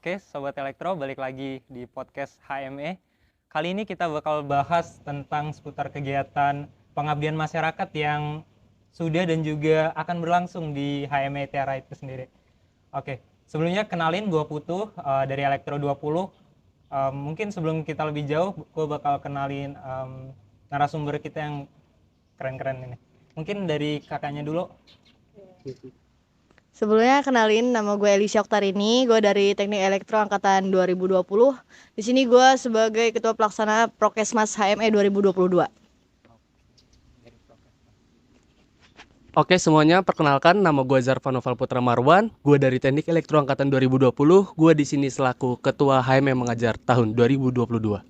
Oke, Sobat Elektro, balik lagi di podcast HME. Kali ini kita bakal bahas tentang seputar kegiatan pengabdian masyarakat yang sudah dan juga akan berlangsung di HME Tiara itu sendiri. Oke, sebelumnya kenalin gue Putu dari Elektro 20. Mungkin sebelum kita lebih jauh, gue bakal kenalin narasumber kita yang keren-keren ini. Mungkin dari kakaknya dulu. Sebelumnya kenalin, nama gue Elisha Oktarini, gue dari Teknik Elektro Angkatan 2020. Di sini gue sebagai Ketua Pelaksana Prokesmas HME 2022. Oke semuanya, perkenalkan nama gue Zarvan Noval Putra Marwan. Gue dari Teknik Elektro Angkatan 2020. Gue di sini selaku Ketua HME Mengajar tahun 2022.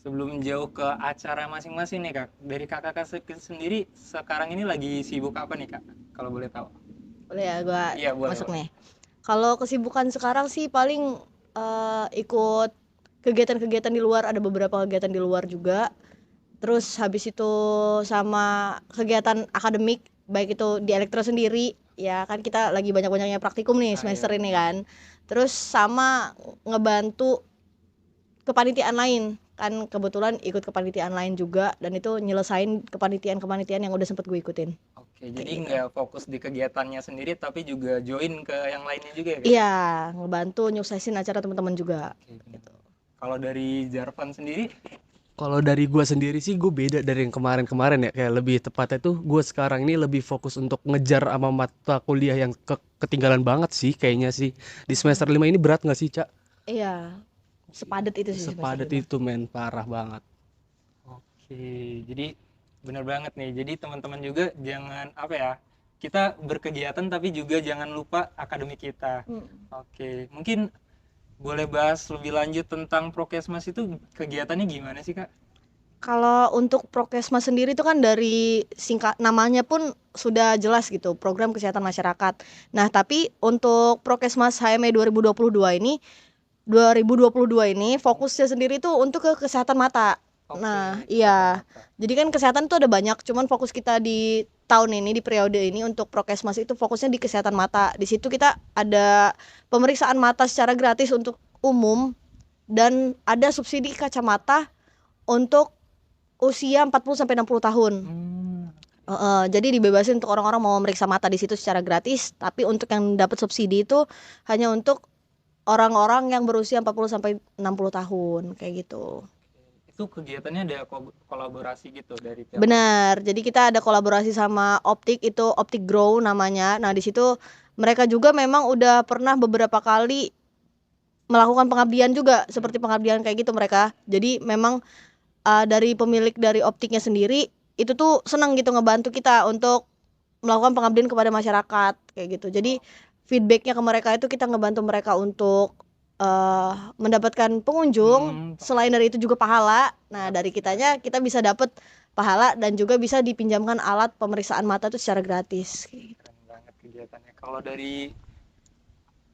Sebelum jauh ke acara masing-masing nih Kak, dari kakak sendiri sekarang ini lagi sibuk apa nih Kak? Kalau boleh tahu. Boleh ya gue Iya boleh. masuk nih. Kalau kesibukan sekarang sih paling ikut kegiatan-kegiatan di luar, ada beberapa kegiatan di luar juga. Terus habis itu sama kegiatan akademik, baik itu di elektro sendiri, ya kan kita lagi banyak-banyaknya praktikum nih semester ini kan. Terus sama ngebantu kepanitiaan lain, kan kebetulan ikut kepanitiaan lain juga, dan itu nyelesain kepanitiaan yang udah sempet gue ikutin. Oke, jadi nggak fokus di kegiatannya sendiri tapi juga join ke yang lainnya juga ya Kak? Iya, ngebantu nyuksesin acara teman-teman juga. Gitu. Kalau dari Jarvan sendiri? Kalau dari gue sendiri sih gue beda dari yang kemarin-kemarin ya. Kayak lebih tepatnya tuh gue sekarang ini lebih fokus untuk ngejar sama mata kuliah yang ketinggalan banget sih kayaknya sih. Di semester 5 ini berat gak sih, Cak? Iya, sepadet itu sih Sepadet semester 5. itu men, parah banget. Oke, jadi bener banget nih. Jadi teman-teman juga jangan apa ya, kita berkegiatan tapi juga jangan lupa akademik kita. Oke, mungkin boleh bahas lebih lanjut tentang Prokesmas itu kegiatannya gimana sih Kak? Kalau untuk Prokesmas sendiri itu kan dari singkat namanya pun sudah jelas gitu, program kesehatan masyarakat. Nah, tapi untuk Prokesmas HME 2022 ini fokusnya sendiri tuh untuk ke kesehatan mata. Oke, Nah, kesehatan iya. mata. Jadi kan kesehatan tuh ada banyak, cuman fokus kita di tahun ini, di periode ini untuk Prokesmas itu fokusnya di kesehatan mata. Di situ kita ada pemeriksaan mata secara gratis untuk umum, dan ada subsidi kacamata untuk usia 40 sampai 60 tahun. Jadi dibebasin untuk orang-orang mau memeriksa mata di situ secara gratis, tapi untuk yang dapat subsidi itu hanya untuk orang-orang yang berusia 40 sampai 60 tahun kayak gitu. Itu kegiatannya ada kolaborasi gitu dari pihak. Benar. Jadi kita ada kolaborasi sama Optik, itu Optik Grow namanya. Nah, di situ mereka juga memang udah pernah beberapa kali melakukan pengabdian juga, seperti pengabdian kayak gitu mereka. Jadi memang dari pemilik dari Optiknya sendiri itu tuh senang gitu ngebantu kita untuk melakukan pengabdian kepada masyarakat kayak gitu. Jadi feedbacknya ke mereka itu kita ngebantu mereka untuk mendapatkan pengunjung. Selain dari itu juga pahala. Nah, dari kitanya kita bisa dapat pahala dan juga bisa dipinjamkan alat pemeriksaan mata itu secara gratis. Keren banget kegiatannya. Kalau dari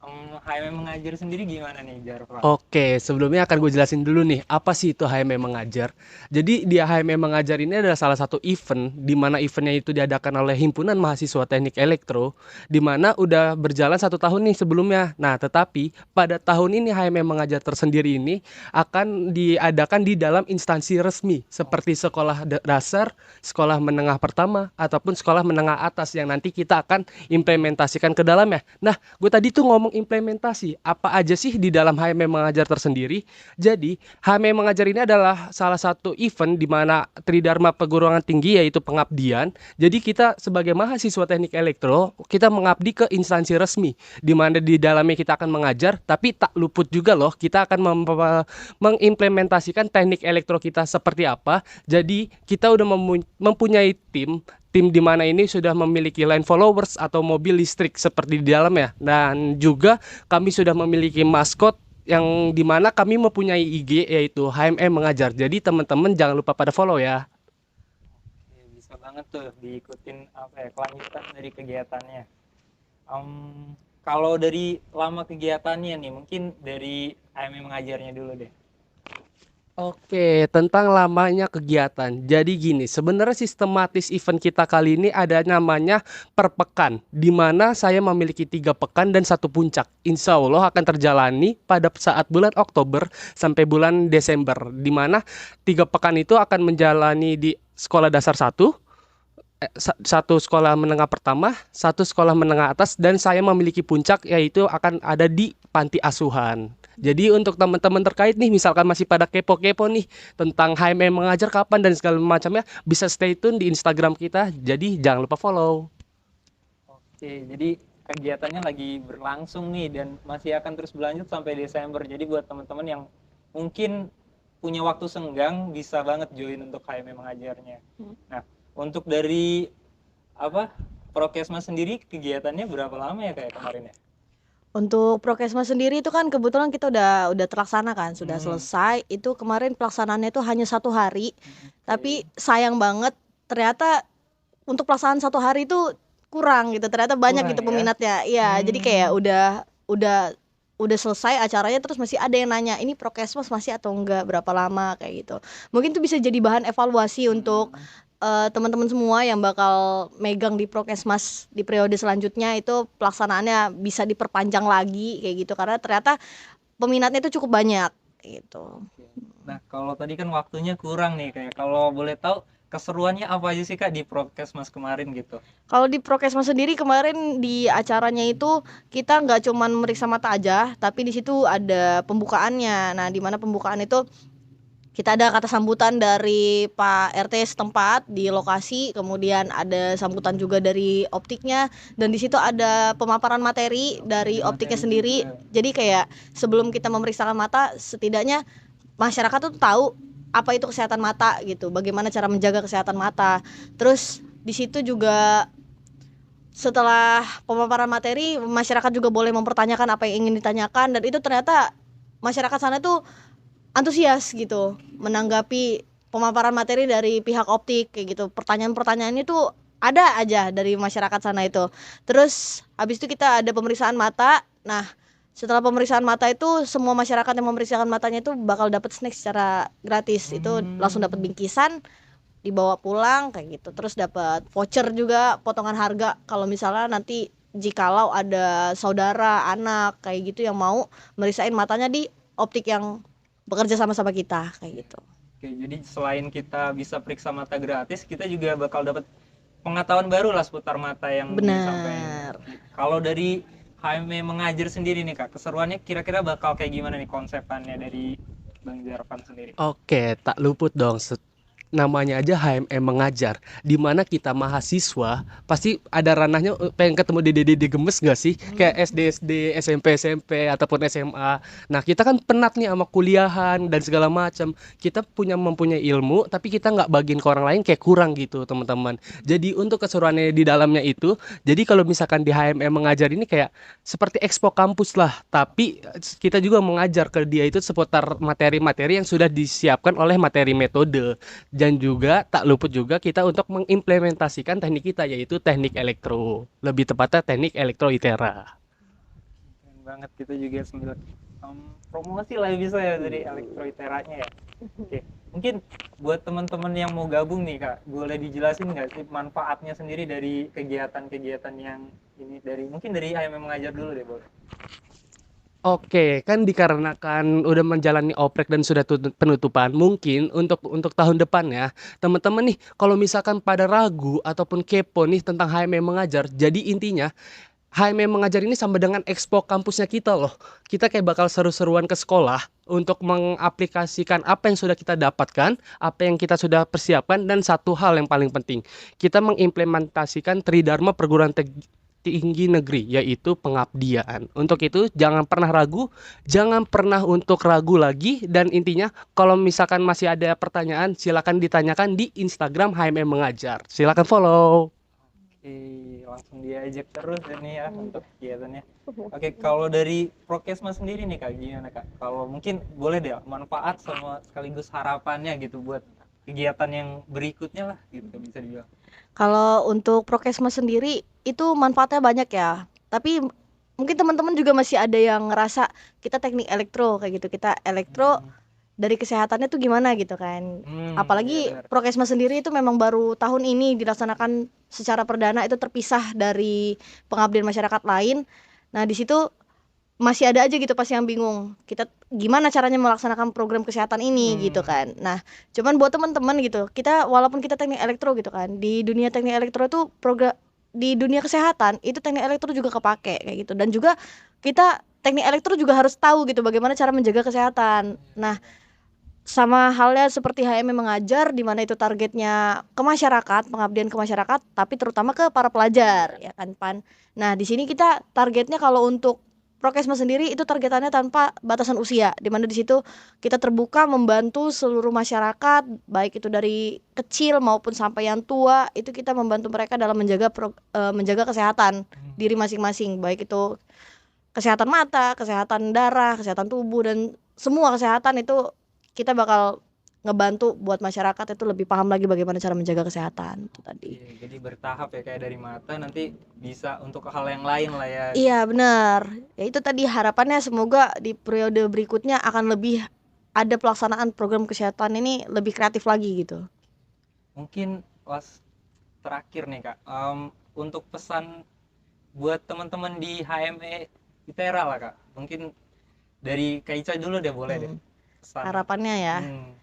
HMM mengajar sendiri gimana nih Jarvan? Oke, sebelumnya akan gue jelasin dulu nih, apa sih itu HME Mengajar. Jadi di HME Mengajar ini adalah salah satu event, di mana eventnya itu diadakan oleh Himpunan Mahasiswa Teknik Elektro, di mana udah berjalan 1 tahun nih sebelumnya. Nah, tetapi pada tahun ini HME Mengajar tersendiri ini akan diadakan di dalam instansi resmi, seperti sekolah dasar, sekolah menengah pertama, ataupun sekolah menengah atas yang nanti kita akan implementasikan ke dalamnya. Nah, gue tadi tuh ngomong implementasi, apa aja sih di dalam HME Mengajar tersendiri? Jadi, HME Mengajar ini adalah salah satu event di mana Tridharma Perguruan Tinggi, yaitu pengabdian. Jadi kita sebagai mahasiswa teknik elektro, kita mengabdi ke instansi resmi, di mana di dalamnya kita akan mengajar, tapi tak luput juga loh, kita akan mengimplementasikan teknik elektro kita seperti apa. Jadi kita udah mempunyai tim di mana ini sudah memiliki line followers atau mobil listrik seperti di dalamnya, dan juga kami sudah memiliki maskot yang dimana kami mempunyai IG yaitu HME Mengajar. Jadi teman-teman jangan lupa pada follow ya. Oke, bisa banget tuh diikutin apa ya kelanjutan dari kegiatannya. Kalau dari lama kegiatannya nih, mungkin dari HMM mengajarnya dulu deh. Oke, tentang lamanya kegiatan. Jadi gini, sebenarnya sistematis event kita kali ini ada namanya per pekan, di mana saya memiliki 3 pekan dan 1 puncak. Insya Allah akan terjalani pada saat bulan Oktober sampai bulan Desember, di mana 3 pekan itu akan menjalani di sekolah dasar satu sekolah menengah pertama, satu sekolah menengah atas, dan saya memiliki puncak yaitu akan ada di panti asuhan. Jadi untuk teman-teman terkait nih, misalkan masih pada kepo-kepo nih tentang HMM mengajar kapan dan segala macamnya, bisa stay tune di Instagram kita. Jadi jangan lupa follow. Oke, jadi kegiatannya lagi berlangsung nih dan masih akan terus berlanjut sampai Desember. Jadi buat teman-teman yang mungkin punya waktu senggang bisa banget join untuk HMM mengajarnya. Nah, untuk dari apa Prokesma sendiri kegiatannya berapa lama ya kayak kemarin ya? Untuk Prokesma sendiri itu kan kebetulan kita udah terlaksana kan, sudah selesai. Itu kemarin pelaksanaannya itu hanya 1 hari, tapi sayang banget ternyata untuk pelaksanaan 1 hari itu kurang gitu. Ternyata banyak Kurang gitu ya? peminatnya. Iya, jadi kayak udah selesai acaranya terus masih ada yang nanya, ini Prokesmas masih atau enggak, berapa lama kayak gitu. Mungkin itu bisa jadi bahan evaluasi untuk teman-teman semua yang bakal megang di Prokesmas di periode selanjutnya, itu pelaksanaannya bisa diperpanjang lagi kayak gitu karena ternyata peminatnya itu cukup banyak gitu. Nah, kalau tadi kan waktunya kurang nih kayak kalau boleh tahu keseruannya apa aja sih Kak di Prokesmas kemarin gitu? Kalau di Prokesmas sendiri kemarin di acaranya itu kita nggak cuman meriksa mata aja, tapi di situ ada pembukaannya. Nah, di mana pembukaan itu kita ada kata sambutan dari Pak RT setempat di lokasi, kemudian ada sambutan juga dari optiknya, dan di situ ada pemaparan materi dari optiknya sendiri. Jadi kayak sebelum kita memeriksakan mata, setidaknya masyarakat tuh tahu apa itu kesehatan mata gitu, bagaimana cara menjaga kesehatan mata. Terus di situ juga setelah pemaparan materi, masyarakat juga boleh mempertanyakan apa yang ingin ditanyakan, dan itu ternyata masyarakat sana tuh antusias gitu menanggapi pemaparan materi dari pihak optik kayak gitu. Pertanyaan-pertanyaannya tuh ada aja dari masyarakat sana itu. Terus habis itu kita ada pemeriksaan mata. Nah, setelah pemeriksaan mata itu semua masyarakat yang memeriksakan matanya itu bakal dapat snack secara gratis. Itu langsung dapat bingkisan, dibawa pulang kayak gitu. Terus dapat voucher juga potongan harga kalau misalnya nanti jikalau ada saudara, anak kayak gitu yang mau meriksain matanya di optik yang bekerja sama-sama kita kayak gitu. Oke, jadi selain kita bisa periksa mata gratis, kita juga bakal dapat pengetahuan baru lah seputar mata yang disampaikan. Benar. Kalau dari HME mengajar sendiri nih Kak, keseruannya kira-kira bakal kayak gimana nih konsepannya dari Bang Jarvan sendiri? Oke, tak luput dong. Namanya aja HMM mengajar, di mana kita mahasiswa pasti ada ranahnya pengen ketemu dede-dede gemes gak sih, kayak SD SMP ataupun SMA. Nah, kita kan penat nih sama kuliahan dan segala macam, kita mempunyai ilmu tapi kita nggak bagiin ke orang lain, kayak kurang gitu teman-teman. Jadi untuk keseruannya di dalamnya itu, jadi kalau misalkan di HMM mengajar ini kayak seperti expo kampus lah, tapi kita juga mengajar ke dia itu seputar materi-materi yang sudah disiapkan oleh materi metode. Dan juga tak luput juga kita untuk mengimplementasikan teknik kita, yaitu teknik elektro, lebih tepatnya teknik elektro ITERA. Keren banget, kita juga sambil promosi lah bisa ya dari elektroiteranya ya. Oke, mungkin buat teman-teman yang mau gabung nih Kak, boleh dijelasin nggak sih manfaatnya sendiri dari kegiatan-kegiatan yang ini, dari mungkin dari HMM mengajar dulu deh boleh. Oke, kan dikarenakan udah menjalani oprek dan sudah penutupan, mungkin untuk tahun depan ya, teman-teman nih, kalau misalkan pada ragu ataupun kepo nih tentang HMM mengajar, jadi intinya HMM mengajar ini sama dengan expo kampusnya kita loh. Kita kayak bakal seru-seruan ke sekolah untuk mengaplikasikan apa yang sudah kita dapatkan, apa yang kita sudah persiapkan, dan satu hal yang paling penting, kita mengimplementasikan Tridharma Perguruan Tinggi Negeri, yaitu pengabdian. Untuk itu jangan pernah ragu, jangan pernah untuk ragu lagi, dan intinya kalau misalkan masih ada pertanyaan silakan ditanyakan di Instagram HMM Mengajar. Silakan follow. Oke, langsung diajak terus ini ya untuk kegiatannya. Oke, kalau dari Prokesma sendiri nih Kak, gimana Kak? Kalau mungkin boleh deh manfaat sama sekaligus harapannya gitu buat kegiatan yang berikutnya lah gitu bisa dibilang. Kalau untuk Prokesma sendiri itu manfaatnya banyak ya. Tapi mungkin teman-teman juga masih ada yang ngerasa kita teknik elektro kayak gitu. Kita elektro dari kesehatannya tuh gimana gitu kan. Apalagi Benar. Prokesma sendiri itu memang baru tahun ini dilaksanakan secara perdana, itu terpisah dari pengabdian masyarakat lain. Nah, di situ masih ada aja gitu pas yang bingung kita gimana caranya melaksanakan program kesehatan ini gitu kan. Nah, cuman buat teman-teman gitu, kita walaupun kita teknik elektro gitu kan, di dunia teknik elektro tuh program di dunia kesehatan itu teknik elektro juga kepake kayak gitu, dan juga kita teknik elektro juga harus tahu gitu bagaimana cara menjaga kesehatan. Nah, sama halnya seperti HME mengajar, di mana itu targetnya ke masyarakat, pengabdian ke masyarakat, tapi terutama ke para pelajar ya kan Pan. Nah, di sini kita targetnya kalau untuk Prokesma sendiri itu targetannya tanpa batasan usia, di mana di situ kita terbuka membantu seluruh masyarakat, baik itu dari kecil maupun sampai yang tua, itu kita membantu mereka dalam menjaga kesehatan diri masing-masing, baik itu kesehatan mata, kesehatan darah, kesehatan tubuh, dan semua kesehatan itu kita bakal ngebantu buat masyarakat itu lebih paham lagi bagaimana cara menjaga kesehatan itu tadi. Iya, jadi bertahap ya, kayak dari mata nanti bisa untuk hal yang lain lah ya. Iya benar. Ya itu tadi harapannya, semoga di periode berikutnya akan lebih ada pelaksanaan program kesehatan ini lebih kreatif lagi gitu. Mungkin terakhir nih Kak, untuk pesan buat teman-teman di HME ITERA lah Kak. Mungkin dari Kak Ica dulu deh, boleh deh pesan. Harapannya ya. Hmm,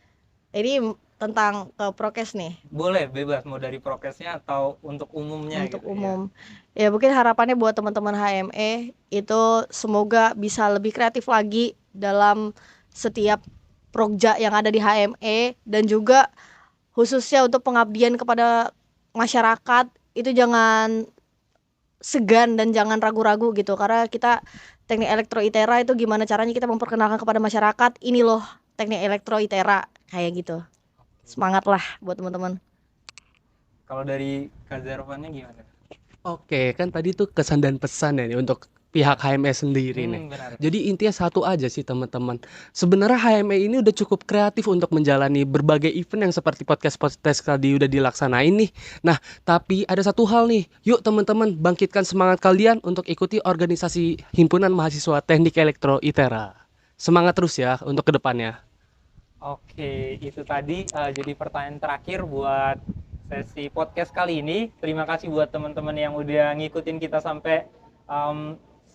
Ini tentang ke prokes nih. boleh bebas mau dari prokesnya atau untuk umumnya Untuk gitu umum ya, mungkin harapannya buat teman-teman HME itu semoga bisa lebih kreatif lagi dalam setiap prokja yang ada di HME, dan juga khususnya untuk pengabdian kepada masyarakat itu jangan segan dan jangan ragu-ragu gitu, karena kita teknik elektro ITERA itu gimana caranya kita memperkenalkan kepada masyarakat ini loh teknik elektro ITERA kayak gitu. Semangat lah buat teman-teman. Kalau dari Kak Zarvannya gimana? Oke, kan tadi tuh kesan dan pesan ya nih untuk pihak HME sendiri nih. Benar. Jadi intinya satu aja sih teman-teman. Sebenarnya HME ini udah cukup kreatif untuk menjalani berbagai event yang seperti podcast-podcast tadi udah dilaksanain nih. Nah, tapi ada satu hal nih. Yuk teman-teman, bangkitkan semangat kalian untuk ikuti organisasi Himpunan Mahasiswa Teknik Elektro ITERA. Semangat terus ya untuk kedepannya. Oke, itu tadi jadi pertanyaan terakhir buat sesi podcast kali ini. Terima kasih buat teman-teman yang udah ngikutin kita sampai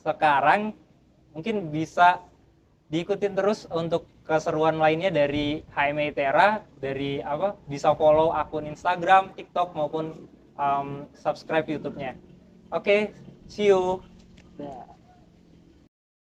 sekarang. Mungkin bisa diikutin terus untuk keseruan lainnya dari HME ITERA, dari bisa follow akun Instagram, TikTok maupun subscribe YouTube-nya. Oke, see you.